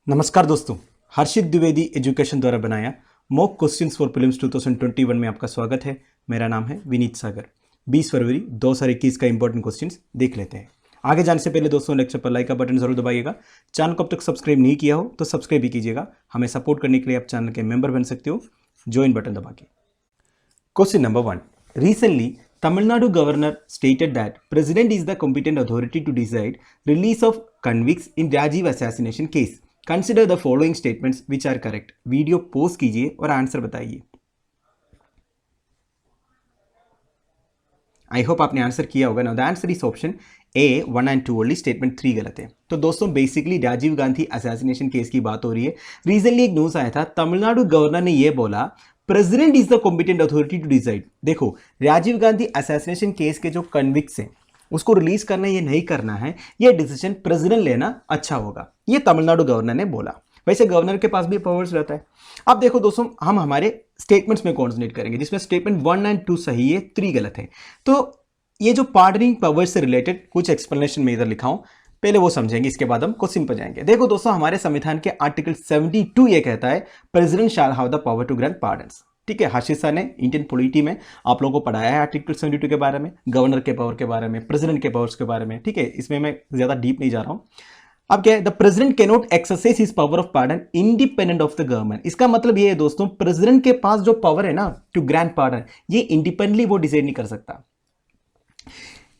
नमस्कार दोस्तों, हर्षित द्विवेदी एजुकेशन द्वारा बनाया मॉक क्वेश्चंस फॉर प्रीलिम्स 2021 में आपका स्वागत है। मेरा नाम है विनीत सागर। 20 फरवरी 2021 का इंपॉर्टेंट क्वेश्चंस देख लेते हैं। आगे जाने से पहले दोस्तों लेक्चर पर लाइक का बटन जरूर दबाइएगा। चैनल को अब तक सब्सक्राइब नहीं किया हो तो सब्सक्राइब भी कीजिएगा। हमें सपोर्ट करने के लिए आप चैनल के मेंबर बन सकते हो ज्वाइन बटन दबा के। Question number 1, recently Tamil Nadu governor stated that president is the competent authority to decide release of convicts in Rajiv assassination case. Consider the following statements which are correct. Video post कीजिए और answer बताइए। I hope आपने answer किया होगा ना। The answer is option A 1 and 2 only. Statement 3 गलत है। तो दोस्तों basically Rajiv Gandhi assassination case की बात हो रही है। रिसेंटली एक न्यूज आया था, तमिलनाडु गवर्नर ने यह बोला president is the competent authority to decide. देखो, राजीव गांधी असैसिनेशन केस के जो कन्विक्ट्स हैं उसको रिलीज करना ये नहीं करना है, ये डिसीजन प्रेसिडेंट लेना अच्छा होगा, ये तमिलनाडु गवर्नर ने बोला। वैसे गवर्नर के पास भी पावर्स रहता है। अब देखो दोस्तों, हम हमारे स्टेटमेंट्स में कॉन्सेंट्रेट करेंगे जिसमें स्टेटमेंट 1 and 2 सही है, 3 गलत है। तो ये जो पार्डनिंग पावर्स से रिलेटेड कुछ एक्सप्लेनेशन में इधर लिखा हूं, पहले वो समझेंगे, इसके बाद हम क्वेश्चन पर जाएंगे। देखो दोस्तों, हमारे संविधान के आर्टिकल 72 ये कहता है president shall have the power to grant pardons. ठीक है, हर्षित सर ने इंडियन पॉलिटी में आप लोगों को पढ़ाया है आर्टिकल 72 के बारे में, गवर्नर के पावर के बारे में, प्रेसिडेंट के पावर्स के बारे में। ठीक है, इसमें मैं ज्यादा डीप नहीं जा रहा हूं। अब क्या है, the president can not exercise his power of pardon independent of the government. इसका मतलब ये है दोस्तों, प्रेसिडेंट के पास जो पावर है ना टू ग्रांट पार्डन, ये इंडिपेंडेंटली वो डिसाइड नहीं कर सकता।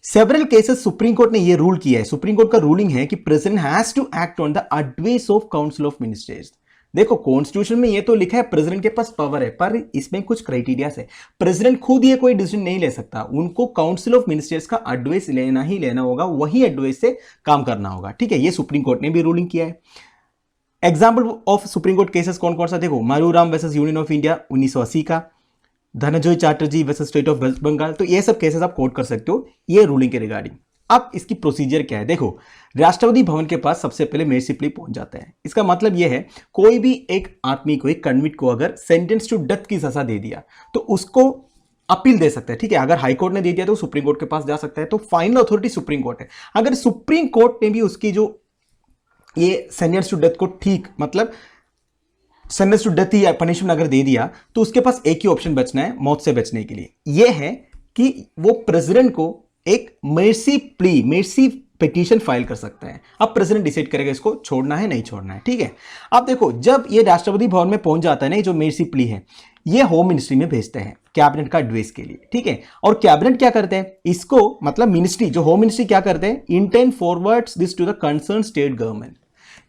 सेवरल केसेस सुप्रीम कोर्ट ने ये रूल किया है। सुप्रीम कोर्ट का रूलिंग है कि president has to act on the advice of council of ministers. देखो, कॉन्स्टिट्यूशन में ये तो लिखा है प्रेसिडेंट के पास पावर है, पर इसमें कुछ क्राइटेरिया है। प्रेसिडेंट खुद ये कोई डिसीजन नहीं ले सकता, उनको काउंसिल ऑफ मिनिस्टर्स का एडवाइस लेना ही लेना होगा, वही एडवाइस से काम करना होगा। ठीक है, ये सुप्रीम कोर्ट ने भी रूलिंग किया है। Example of supreme court cases कौन कौन सा, देखो, Maru Ram versus union of India 1980 का, Dhananjoy Chatterjee versus state of West Bengal. तो ये सब केसेस आप कोट कर सकते हो ये रूलिंग के रिगार्डिंग। अब इसकी प्रोसीजर क्या है, देखो, राष्ट्रपति भवन के पास सबसे पहले मेर्सी प्ली पहुंच जाता है। इसका मतलब यह है, कोई भी एक आदमी को, एक कन्विक्ट को अगर सेंटेंस टू डेथ की सजा दे दिया तो उसको अपील दे सकता है। ठीक है, अगर हाई कोर्ट ने दे दिया तो सुप्रीम कोर्ट के पास जा सकता है। तो फाइनल अथॉरिटी सुप्रीम कोर्ट है। अगर सुप्रीम कोर्ट ने भी उसकी जो ये सेंटेंस टू डेथ को ठीक, मतलब सेंटेंस टू डेथ या पनिशमेंट अगर दे दिया, तो उसके पास एक ही ऑप्शन बचना है मौत से बचने के लिए। यह है कि वो प्रेसिडेंट को एक mercy plea, mercy petition file कर सकता है। अब प्रेसिडेंट डिसाइड करेगा इसको छोड़ना है नहीं छोड़ना है। ठीक है, अब देखो, जब ये राष्ट्रपति भवन में पहुंच जाता है ना, जो मेर्सी प्ली है, ये होम मिनिस्ट्री में भेजते हैं कैबिनेट का एडवाइस के लिए। ठीक है, और कैबिनेट क्या करते हैं, इसको मतलब मिनिस्ट्री, जो होम मिनिस्ट्री क्या करते हैं, intend forwards this to the concern state government.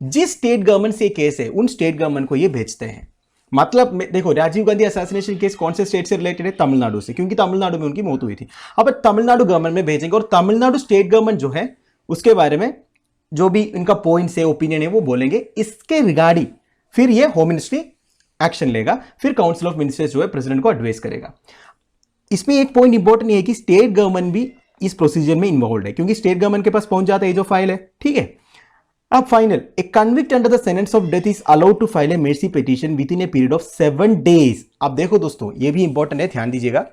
जिस स्टेट गवर्नमेंट से केस है उन स्टेट गवर्नमेंट को ये भेजते हैं। मतलब देखो, राजीव गांधी असैसिनेशन केस कौन से स्टेट से रिलेटेड है, तमिलनाडु से, क्योंकि तमिलनाडु में उनकी मौत हुई थी। अब तमिलनाडु गवर्नमेंट में भेजेंगे और तमिलनाडु स्टेट गवर्नमेंट जो है उसके बारे में जो भी इनका पॉइंट्स है, ओपिनियन है, वो बोलेंगे। इसके रिगार्डिंग फिर ये होम मिनिस्ट्री एक्शन लेगा, फिर काउंसिल ऑफ मिनिस्टर्स जो है प्रेसिडेंट को एडवाइस करेगा। इसमें एक पॉइंट इंपॉर्टेंट है कि स्टेट गवर्नमेंट भी इस प्रोसीजर में इन्वॉल्व है, क्योंकि स्टेट गवर्नमेंट के पास पहुंच जाता है जो फाइल है। ठीक है, अब final, a convict under the sentence of death is allowed to file a mercy petition within a period of 7 days। अब देखो दोस्तों, ये भी इंपॉर्टेंट है, ध्यान दीजिएगा।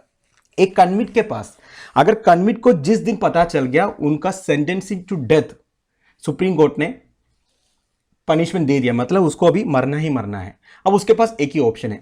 एक कन्विक्ट के पास, अगर कन्विक्ट को जिस दिन पता चल गया उनका sentencing to death, supreme court ने पनिशमेंट दे दिया, मतलब उसको अभी मरना ही मरना है, अब उसके पास एक ही ऑप्शन है,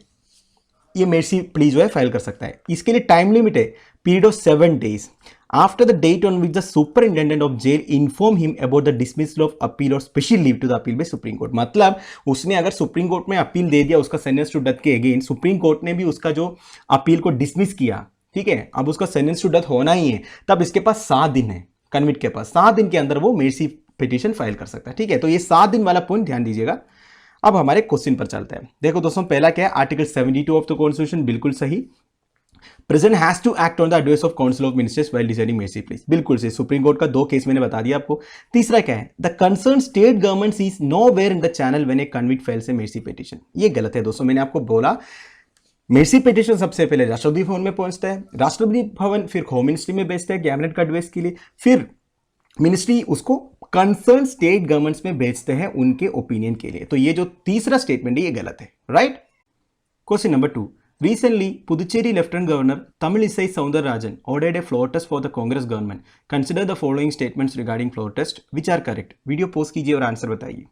ये मेर्सी प्ली जो है फाइल कर सकता है। इसके लिए टाइम लिमिट है, period of 7 days after the date on which the superintendent of jail inform him about the dismissal of appeal और special leave to the appeal by Supreme Court. मतलब उसने अगर सुप्रीम कोर्ट में appeal दे दिया उसका sentence to death के against, Supreme court ने भी उसका जो अपील को डिसमिस किया, ठीक है, अब उसका सेंटेंस टू डेथ होना ही है, तब इसके पास 7 दिन है, कन्विक्ट के पास 7 दिन के अंदर वो मेर्सी पिटीशन फाइल कर सकता है। ठीक है, तो ये 7 दिन वाला पॉइंट ध्यान दीजिएगा। अब हमारे क्वेश्चन पर चलते हैं। देखो दोस्तों, पहला क्या है, आर्टिकल 72 ऑफ द कॉन्स्टिट्यूशन, बिल्कुल सही। President has to act on the advice of council of ministers while deciding mercy pleas, बिल्कुल सही। सुप्रीम कोर्ट का 2 केस मैंने बता दिया आपको। तीसरा क्या है, the concern state government is nowhere in the channel when A convict files A mercy petition. ये गलत है दोस्तों, मैंने आपको बोला मेर्सी पिटीशन सबसे पहले राष्ट्रपति भवन में पहुंचता है, राष्ट्रपति भवन फिर होम मिनिस्ट्री में भेजता है कैबिनेट का एडवाइस के लिए, फिर मिनिस्ट्री उसको कंसर्न स्टेट गवर्नमेंट्स में भेजते हैं उनके ओपिनियन के लिए। तो ये जो तीसरा स्टेटमेंट है ये गलत है, right. Question number 2, recently Puducherry Lieutenant Governor Tamilisai Soundararajan ordered a floor test for the Congress government. Consider the following statements regarding floor test which are correct. Video post कीजिए और आंसर बताइए।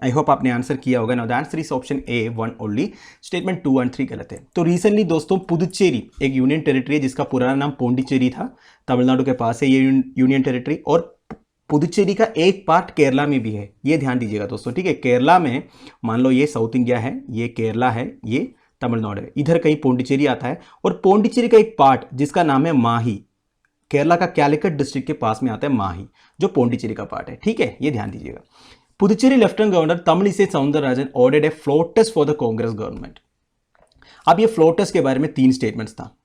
I hope आपने answer किया होगा। Now the answer is option A 1 only, statement 2 and 3 गलत है। तो recently दोस्तों पुदुचेरी एक यूनियन टेरिटरी है जिसका पुराना नाम पोंडिचेरी था, तमिलनाडु के पास है ये यूनियन टेरिटरी, और पुदुचेरी का एक पार्ट केरला में भी है, ये ध्यान दीजिएगा दोस्तों, ठीक है। केरला में मान लो ये साउथ इंडिया है, ये केरला है, ये तमिलनाडु है, इधर कहीं पोंडिचेरी आता है, और पोंडिचेरी का एक पार्ट जिसका नाम है माही, केरला का कैलिकट डिस्ट्रिक्ट के पास में आता है माही, जो पोंडिचेरी का पार्ट है, ठीक है, ये ध्यान दीजिएगा। Puducherry lieutenant governor Tamilisai Soundararajan ordered a float test for the Congress government. अब ये फ्लोट टेस्ट के बारे में 3 स्टेटमेंट्स था,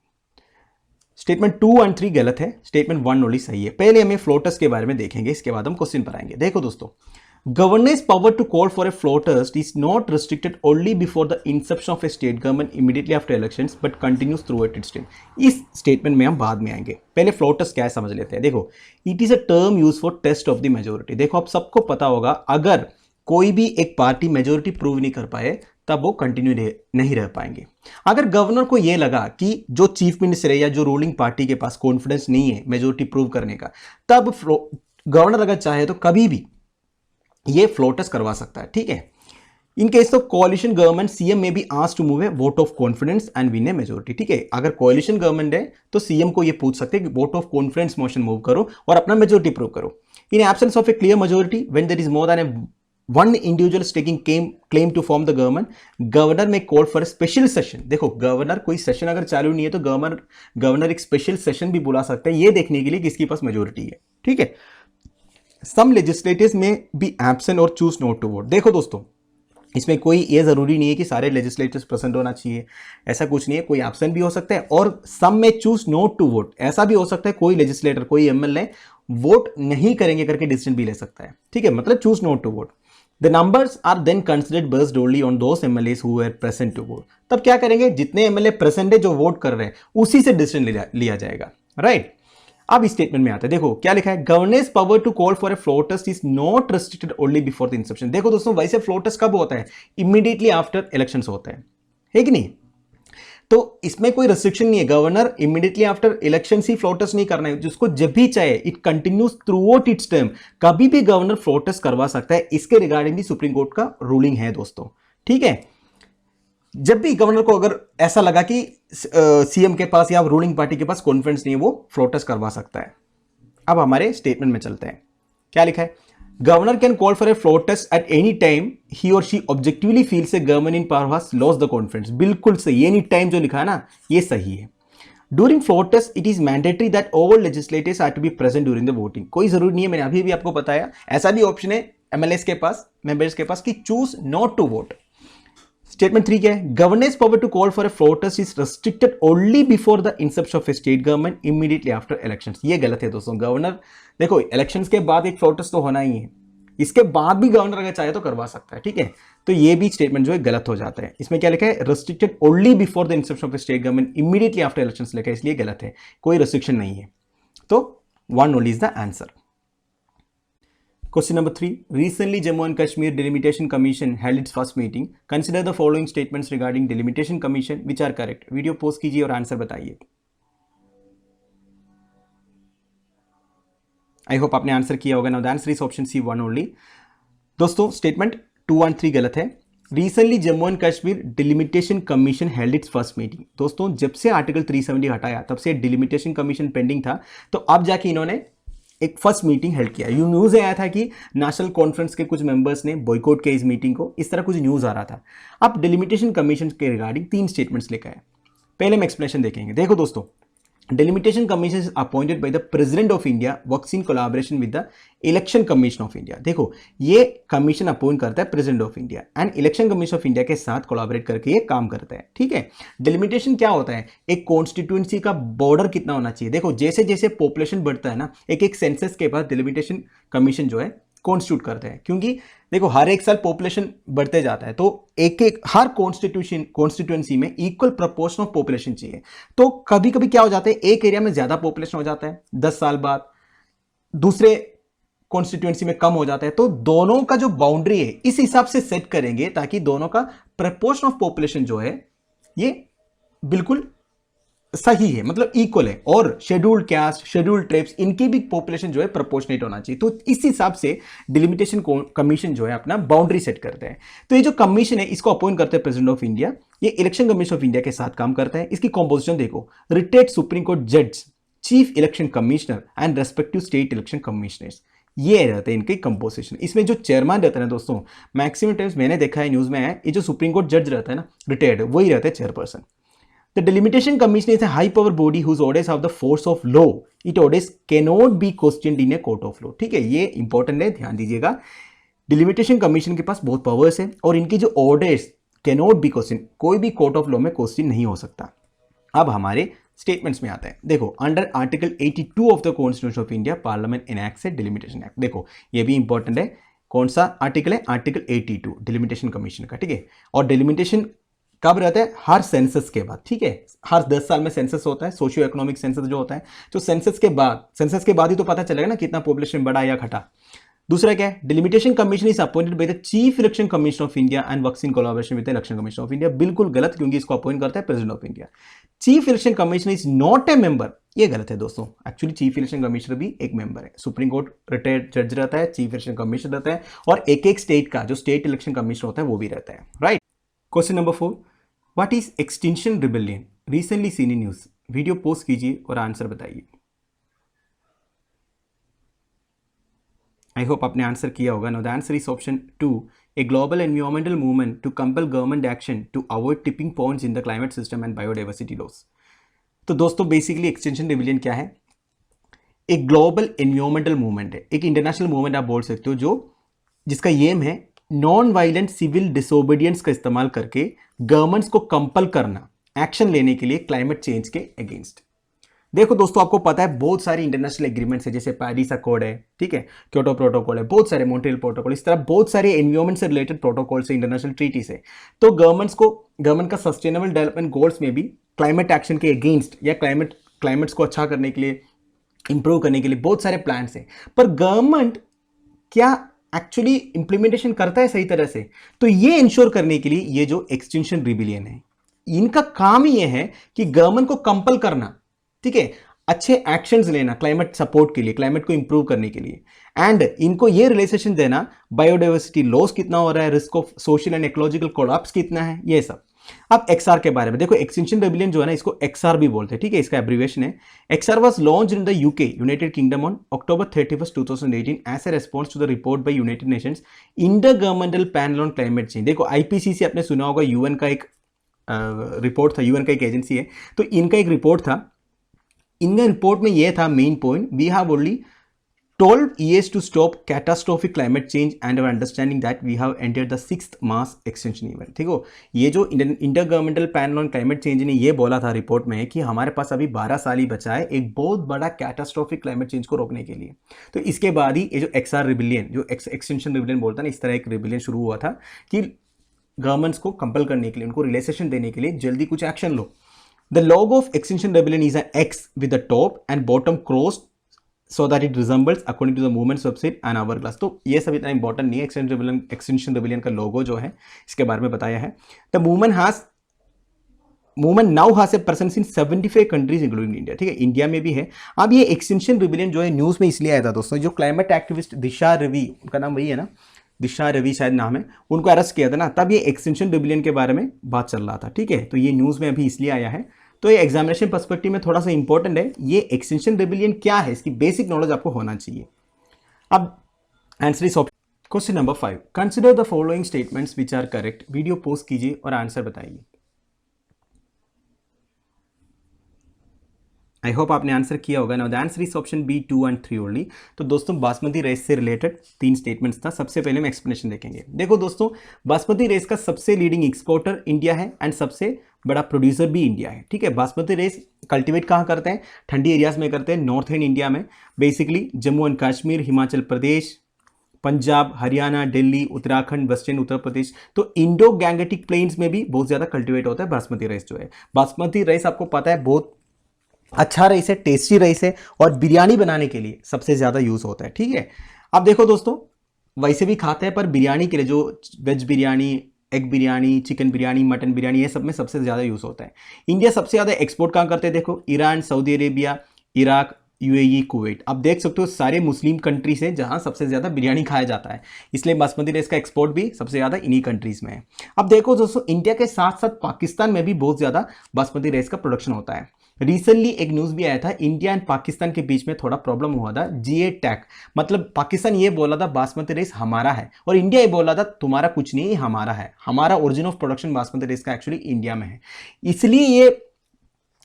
स्टेटमेंट 2 एंड 3 गलत है, स्टेटमेंट 1 ओनली सही है। पहले हमें फ्लोट टेस्ट के बारे में देखेंगे, इसके बाद हम क्वेश्चन पर आएंगे। देखो दोस्तों, governor's power to call for a float test is not restricted only before the inception of a state government immediately after elections but continues through its term. इस स्टेटमेंट में हम बाद में आएंगे, पहले फ्लोट टेस्ट क्या है समझ लेते हैं। देखो, it is a term use for test of the majority. देखो, आप सबको पता होगा, अगर कोई भी एक पार्टी मेजोरिटी प्रूव नहीं कर पाए तब वो कंटिन्यू नहीं रह पाएंगे। अगर गवर्नर को ये लगा कि जो चीफ मिनिस्टर है या जो रूलिंग पार्टी के पास कॉन्फिडेंस नहीं है मेजोरिटी प्रूव करने का, तब गवर्नर अगर चाहे तो कभी भी ये फ्लोट टेस्ट करवा सकता है, ठीक है। इन केस ऑफ कोalition government, CM may be asked to move a vote of confidence and win a majority, ठीक है। अगर कोalition गवर्नमेंट है तो सीएम को ये पूछ सकते हैं कि vote of confidence motion move करो और अपना मेजोरिटी प्रूव करो। In absence of a clear majority, when there is more than a one individual taking claim to form the government, governor may call for a special session। देखो, governor कोई session अगर चालू नहीं है तो governor एक special session भी बुला सकते हैं, ये देखने के लिए किसके पास मेजोरिटी है, ठीक है। सम लेजिस्लेटर्स में बी एब्सेंट और चूज नॉट टू वोट। देखो दोस्तों, इसमें कोई ये जरूरी नहीं है कि सारे लेजिस्लेटर्स प्रेजेंट होना चाहिए, ऐसा कुछ नहीं है, कोई एब्सेंट भी हो सकता है, और सम में चूज नॉट टू वोट, ऐसा भी हो सकता है कोई लेजिस्लेटर, कोई एमएलए वोट नहीं करेंगे करके डिसीजन भी ले सकता है, ठीक है, मतलब choose not to vote. The numbers are then considered based only on those MLAs who were present to vote। तब क्या करेंगे, जितने एमएलए प्रेजेंट है जो वोट कर रहे हैं उसी से डिसीजन लिया जाएगा, राइट। अब इस स्टेटमेंट में आता है, देखो क्या लिखा है, governor's power to call for a float test is not restricted only before the inception. देखो दोस्तों, वैसे फ्लोट टेस्ट कब होता है, इमीडिएटली आफ्टर इलेक्शंस होता है कि नहीं। तो इसमें कोई रिस्ट्रिक्शन नहीं है, गवर्नर इमीडिएटली आफ्टर इलेक्शन ही फ्लोट टेस्ट नहीं करना है, जिसको जब भी चाहे, it continues through out it's term, कभी भी गवर्नर फ्लोट टेस्ट करवा सकता है। इसके रिगार्डिंग भी सुप्रीम कोर्ट का रूलिंग है दोस्तों, ठीक है। जब भी गवर्नर को अगर ऐसा लगा कि सीएम के पास या रूलिंग पार्टी के पास कॉन्फिडेंस नहीं है, वो फ्लोट टेस्ट करवा सकता है। अब हमारे स्टेटमेंट में चलते हैं, क्या लिखा है, governor can call for a float test at any time he or she objectively feels a government in power has lost the confidence. बिल्कुल सही, एनी टाइम जो लिखा है ना, ये सही है। During floor test it is mandatory that all legislators are to be present during the voting. कोई जरूरी नहीं है, मैंने अभी भी आपको बताया, ऐसा भी ऑप्शन है एमएलएस के पास, मेंबर्स के पास, कि choose not to vote. Statement 3 क्या है, governor's power to call for a float test is restricted only before the inception of a state government immediately after elections. ये गलत है दोस्तों, गवर्नर देखो इलेक्शंस के बाद एक फ्लोट टेस्ट तो होना ही है, इसके बाद भी गवर्नर अगर चाहे तो करवा सकता है, ठीक है। तो ये भी स्टेटमेंट जो है गलत हो जाता है। इसमें क्या लिखा है, restricted only before the inception of the state government immediately after elections लिखा है, इसलिए गलत है, कोई रेस्ट्रिक्शन नहीं है। तो 1 only is the answer. Question number 3. Recently, Jammu and Kashmir Delimitation Commission held its first meeting. Consider the following statements regarding Delimitation Commission which are correct. Video post कीजिए और आंसर बताइए। आई होप आपने answer किया होगा। Now the answer is option C 1 only. दोस्तों, statement 2 and 3 गलत है। Recently Jammu and Kashmir delimitation commission held its first meeting. दोस्तों, जब से आर्टिकल 370 हटाया तब से डिलिमिटेशन कमीशन पेंडिंग था, तो अब जाके इन्होंने एक फर्स्ट मीटिंग हेल्ड किया। यू न्यूज़ आया था कि नेशनल कॉन्फ्रेंस के कुछ मेंबर्स ने बॉयकॉट किया इस मीटिंग को, इस तरह कुछ न्यूज़ आ रहा था। अब डिलिमिटेशन कमीशन के रिगार्डिंग 3 स्टेटमेंट्स लेकर आए। पहले हम एक्सप्लेनेशन देखेंगे। देखो दोस्तों, delimitation commission is appointed by the president of India, works in collaboration with the election commission of India. देखो, ये कमीशन अपॉइंट करता है president of India and election commission of India के साथ कोलैबोरेट करके ये काम करता है, ठीक है। डिलिमिटेशन क्या होता है, एक कॉन्स्टिट्यूएंसी का बॉर्डर कितना होना चाहिए। देखो, जैसे जैसे पॉपुलेशन बढ़ता है ना, एक सेंसस के बाद डिलिमिटेशन कमीशन जो है कॉन्स्टिट्यूट करते हैं, क्योंकि देखो हर एक साल पॉपुलेशन बढ़ते जाता है, तो एक हर कॉन्स्टिट्यूएंसी में इक्वल प्रोपोर्शन ऑफ पॉपुलेशन चाहिए। तो कभी कभी क्या हो जाता है, एक एरिया में ज्यादा पॉपुलेशन हो जाता है 10 साल बाद, दूसरे कॉन्स्टिट्यूएंसी में कम हो जाता है, तो दोनों का जो बाउंड्री है इस हिसाब से सेट करेंगे ताकि दोनों का प्रोपोर्शन ऑफ पॉपुलेशन जो है ये बिल्कुल सही है, मतलब इक्वल है, और शेड्यूल्ड कास्ट, शेड्यूल्ड ट्राइब्स, इनकी भी पॉपुलेशन जो है प्रोपोर्शनेट होना चाहिए। तो इस हिसाब से डिलिमिटेशन कमीशन जो है अपना बाउंड्री सेट करते हैं। तो ये जो कमीशन है इसको अपॉइंट करते हैं प्रेसिडेंट ऑफ इंडिया। ये इलेक्शन कमीशन ऑफ इंडिया के साथ काम करता है। इसकी कॉम्पोजिशन देखो, रिटायर्ड सुप्रीम कोर्ट जज, chief election commissioner and respective state election commissioners, ये रहते हैं इनके कंपोजिशन। इसमें जो चेयरमैन रहता है ना दोस्तों, मैक्सिमम टाइम्स मैंने देखा है न्यूज में है, ये जो सुप्रीम कोर्ट जज रहता है ना रिटायर्ड, वही रहता है chairperson. The Delimitation Commission is a high power body whose orders have the force of law. It orders cannot be questioned in a court of law. ठीक है, ये इंपॉर्टेंट है, ध्यान दीजिएगा। डिलिमिटेशन कमीशन के पास बहुत पावर्स है और इनकी जो ऑर्डर्स कैनॉट बी क्वेश्चन, कोई भी कोर्ट ऑफ लॉ में क्वेश्चन नहीं हो सकता। अब हमारे स्टेटमेंट्स में आते हैं। देखो, under article 82 of the constitution of India parliament enacts a delimitation act. देखो ये भी इंपॉर्टेंट है, कौन सा आर्टिकल है, आर्टिकल 82 डिलिमिटेशन कमीशन का। ठीक है, और डिलिमिटेशन कब रहता है, हर सेंसस के बाद। ठीक है, हर 10 साल में सेंसस होता है, सोशियो इकोनॉमिक सेंसस जो होता है। तो सेंसस के बाद ही तो पता चलेगा ना कितना पॉपुलेशन बढ़ा या घटा। दूसरा क्या है, delimitation commission is appointed by the chief election commission of India and works in collaboration with the election commission of India. बिल्कुल गलत, क्योंकि इसको अपॉइंट करता है president of India. Chief election commissioner is not a member, ये गलत है दोस्तों। एक्चुअली चीफ इलेक्शन कमिश्नर भी एक मेंबर है। सुप्रीम कोर्ट रिटायर्ड जज रहता है, चीफ इलेक्शन कमिश्नर रहता है, और एक एक स्टेट का जो स्टेट इलेक्शन कमिश्नर होता है वो भी रहता है। Right. Question number 4, what is extinction rebellion recently seen in news. Video post कीजिए और आंसर बताइए। आई होप आपने आंसर किया होगा। Now the answer is option 2, a global environmental movement to compel government action to avoid tipping points in the climate system and biodiversity loss. तो दोस्तों basically extinction rebellion क्या है, एक global environmental movement है, एक international movement आप बोल सकते हो, जो जिसका एम है नॉन वायलेंट सिविल डिसोबीडियंस का इस्तेमाल करके गवर्नमेंट्स को कंपल करना एक्शन लेने के लिए क्लाइमेट चेंज के अगेंस्ट। देखो दोस्तों, आपको पता है बहुत सारी इंटरनेशनल एग्रीमेंट्स है, जैसे पेरिस अकॉर्ड है, ठीक है, क्योटो प्रोटोकॉल है, बहुत सारे मॉन्ट्रियल प्रोटोकॉल, इस तरह बहुत सारे एनवायरमेंट से रिलेटेड प्रोटोकॉल से, इंटरनेशनल ट्रीटीज है। तो गवर्नमेंट का सस्टेनेबल डेवलपमेंट गोल्स में भी क्लाइमेट एक्शन के अगेंस्ट या क्लाइमेट्स को अच्छा करने के लिए, इंप्रूव करने के लिए बहुत सारे प्लान्स हैं। पर गवर्नमेंट क्या एक्चुअली इंप्लीमेंटेशन करता है सही तरह से? तो ये इंश्योर करने के लिए ये जो एक्सटिंक्शन रिबेलियन है, इनका काम ही ये है कि गवर्नमेंट को कंपल करना, ठीक है, अच्छे एक्शंस लेना क्लाइमेट सपोर्ट के लिए, क्लाइमेट को इंप्रूव करने के लिए, एंड इनको ये रिलेशन देना बायोडाइवर्सिटी लॉस कितना हो रहा है, risk of social and ecological collapse कितना है, ये सब। अब एक्सआर के बारे में देखो, एक्सटिंक्शन रिबेलियन जो है ना, इसको एक्सआर भी बोलते हैं, ठीक है, इसका एब्रिविएशन है। XR was launched in the UK United Kingdom on October 31, 2018 as a response to the report by United Nations Intergovernmental Panel on Climate Change. देखो आईपीसीसी आपने सुना होगा, यूएन का एक रिपोर्ट था, यूएन का एक एजेंसी है, तो इनका एक रिपोर्ट था। इनका रिपोर्ट में यह था main point, we have only 12 years to stop catastrophic climate change and our understanding that we have entered the 6th mass extinction event। ठीक हो, ये जो intergovernmental Panel on Climate change ने ये बोला था रिपोर्ट में कि हमारे पास अभी 12 साल ही बचा है एक बहुत बड़ा कैटास्ट्रोफिक क्लाइमेट चेंज को रोकने के लिए। तो इसके बाद ही ये जो एक्सआर रिबेलियन, जो एक्सटिंक्शन रिबेलियन बोलता है ना, इस तरह एक रिबेलियन शुरू हुआ था कि गवर्नमेंट्स को कंपल करने के लिए, उनको रिलैक्सेशन देने के लिए जल्दी कुछ action low. The log of extinction rebellion is a x with the top and bottom crossed so that it resembles according to the movements website and hourglass। तो ये सब इतना इंपॉर्टेंट नहीं है। एक्सटिंक्शन रिबेलियन का लोगो जो है इसके बारे में बताया है। The movement now has a presence in 75 countries including India. ठीक है, इंडिया में भी है। अब ये एक्सटिंक्शन रिबेलियन जो है न्यूज में इसलिए आया था दोस्तों, जो क्लाइमेट एक्टिविस्ट दिशा रवि, उनका नाम वही है ना, दिशा रवि शायद नाम है, उनको अरेस्ट किया था ना, तब ये एक्सटिंक्शन रिबेलियन के बारे में बात चल रहा था। ठीक है, तो ये न्यूज में अभी इसलिए आया है। तो ये एग्जामिनेशन पर्सपेक्टिव में थोड़ा सा इंपॉर्टेंट है। ये एक्सटिंक्शन रिबेलियन क्या है, इसकी बेसिक नॉलेज आपको होना चाहिए। अब answer is question number 5, consider the following statements which are correct. Video post कीजिए और आंसर बताइए। आई होप आपने आंसर किया होगा। Now the answer is option B 2 and 3 only. तो दोस्तों बासमती राइस से रिलेटेड 3 स्टेटमेंट्स था। सबसे पहले हम एक्सप्लेनेशन देखेंगे। देखो दोस्तों, बासमती राइस का सबसे लीडिंग एक्सपोर्टर इंडिया है एंड सबसे बड़ा प्रोड्यूसर भी इंडिया है। ठीक है, बासमती राइस कल्टीवेट कहाँ करते हैं? ठंडी एरियाज में करते हैं, नॉर्थ ईस्ट इंडिया में, basically Jammu and Kashmir, Himachal Pradesh, Punjab, Haryana, Delhi, Uttarakhand, western Uttar Pradesh. तो इंडो गैंगेटिक प्लेन्स में भी बहुत ज़्यादा कल्टीवेट होता है बासमती राइस जो है। बासमती राइस आपको पता है बहुत अच्छा राइस है, टेस्टी राइस है, और बिरयानी बनाने के लिए सबसे ज़्यादा यूज़ होता है। ठीक है, अब देखो दोस्तों, वैसे भी खाते हैं, पर बिरयानी के लिए जो veg biryani, egg biryani, chicken biryani, mutton biryani, ये सब में सबसे ज़्यादा यूज़ होता है। इंडिया सबसे ज़्यादा एक्सपोर्ट कहाँ करते हैं, देखो Iran, Saudi Arabia, Iraq, UAE, Kuwait. अब देख सकते हो सारे मुस्लिम कंट्रीज हैं जहां सबसे ज़्यादा बिरयानी खाया जाता है, इसलिए बासमती राइस का एक्सपोर्ट भी सबसे ज़्यादा इन्हीं कंट्रीज में है। अब देखो दोस्तों, इंडिया के साथ साथ पाकिस्तान में भी बहुत ज़्यादा बासमती राइस का प्रोडक्शन होता है। रिसेंटली एक न्यूज़ भी आया था, इंडिया एंड पाकिस्तान के बीच में थोड़ा प्रॉब्लम हुआ था, जीए टैग, मतलब पाकिस्तान ये बोला था बासमती राइस हमारा है और इंडिया ये बोला था तुम्हारा कुछ नहीं, हमारा है, हमारा origin of production basmati rice का एक्चुअली इंडिया में है। इसलिए ये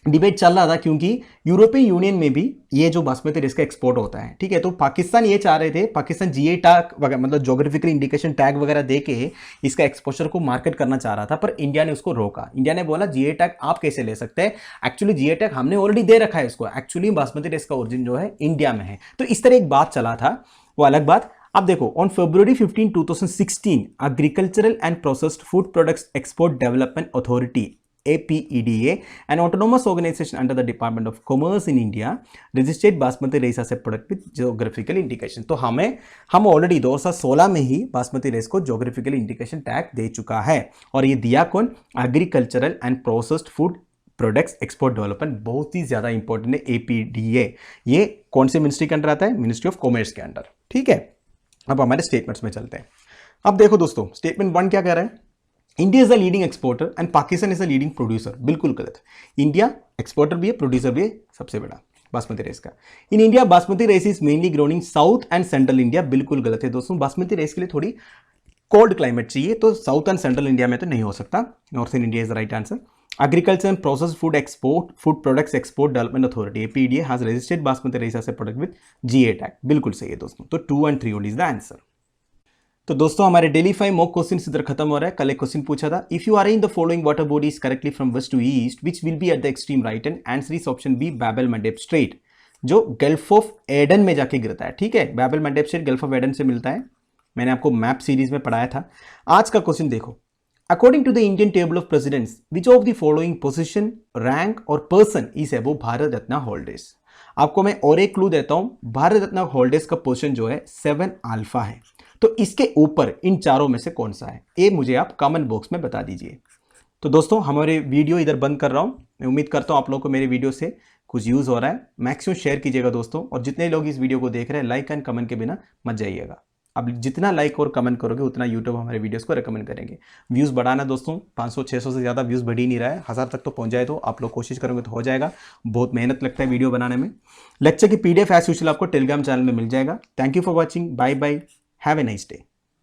डिबेट चल रहा था क्योंकि यूरोपियन यूनियन में भी ये जो बासमती राइस का एक्सपोर्ट होता है, ठीक है, तो पाकिस्तान ये चाह रहे थे, पाकिस्तान जीए टैग वगैरह मतलब ज्योग्राफिकल इंडिकेशन टैग वगैरह दे के इसका एक्सपोजर को मार्केट करना चाह रहा था, पर इंडिया ने उसको रोका। इंडिया ने बोला जीए टैग आप कैसे ले सकते हैं, एक्चुअली जीए टैग हमने ऑलरेडी दे रखा है इसको, एक्चुअली बासमती राइस का ओरिजिन जो है इंडिया में है। तो इस तरह एक बात चला था, वो अलग बात। अब देखो, on February 15, 2016 agricultural and processed food products export development authority APEDA, an autonomous organization under the Department of Commerce in India, registered basmati rice as a product with geographical indication। तो हम ऑलरेडी 2016 में ही बासमती राइस को geographical indication tag दे चुका है, और ये दिया कौन, agricultural and processed food products export development, बहुत ही ज्यादा इंपॉर्टेंट है APDA। ये कौन से मिनिस्ट्री के अंडर आता है, मिनिस्ट्री ऑफ कॉमर्स के अंडर, ठीक है। अब हमारे स्टेटमेंट्स में चलते हैं। अब देखो दोस्तों, स्टेटमेंट 1 क्या कह रहा है, India is the leading exporter and Pakistan is the leading producer. बिल्कुल गलत। इंडिया एक्सपोर्टर भी है, प्रोड्यूसर भी है, सबसे बड़ा बासमती राइस का। In India basmati rice is mainly grown in south and central India. बिल्कुल गलत है दोस्तों, बासमती राइस के लिए थोड़ी कोल्ड क्लाइमेट चाहिए, तो साउथ एंड सेंट्रल इंडिया में तो नहीं हो सकता, northern India is the right answer. Agriculture and processed food products export development authority APEDA has registered basmati rice as a product with GA tag. बिल्कुल सही है दोस्तों, तो 2 and 3 only is the answer. तो दोस्तों हमारे डेली 5 मॉक क्वेश्चन इधर खत्म हो रहा है। कल एक क्वेश्चन पूछा था, if you arrange the following water bodies correctly from west to east which will be at the extreme right end answer is option B Bab el Mandeb Strait, जो गल्फ ऑफ एडन में जाके गिरता है, ठीक है। Bab el Mandeb Strait Gulf of Aden से मिलता है, मैंने आपको मैप सीरीज में पढ़ाया था। आज का क्वेश्चन देखो, according to the Indian table of precedence which of the following position, rank or person is above Bharat Ratna holders. आपको मैं और एक क्लू देता हूं, भारत रत्न होल्डर्स का पोजिशन जो है 7 अल्फा है, तो इसके ऊपर इन चारों में से कौन सा है, ये मुझे आप कमेंट बॉक्स में बता दीजिए। तो दोस्तों हमारे वीडियो इधर बंद कर रहा हूं, मैं उम्मीद करता हूं आप लोगों को मेरे वीडियो से कुछ यूज हो रहा है। मैक्सिमम शेयर कीजिएगा दोस्तों, और जितने लोग इस वीडियो को देख रहे हैं लाइक एंड कमेंट के बिना मत जाइएगा। अब जितना लाइक और कमेंट करोगे उतना यूट्यूब हमारे वीडियोस को रेकमेंड करेंगे। व्यूज़ बढ़ाना दोस्तों, 500-600 से ज़्यादा व्यूज़ बढ़ ही नहीं रहा है, 1000 तक तो पहुंच जाए तो आप लोग कोशिश करोगे तो हो जाएगा। बहुत मेहनत लगता है वीडियो बनाने में। लेक्चर की PDF एज यूजुअल आपको टेलीग्राम चैनल में मिल जाएगा। Thank you for watching, bye bye, have a nice day.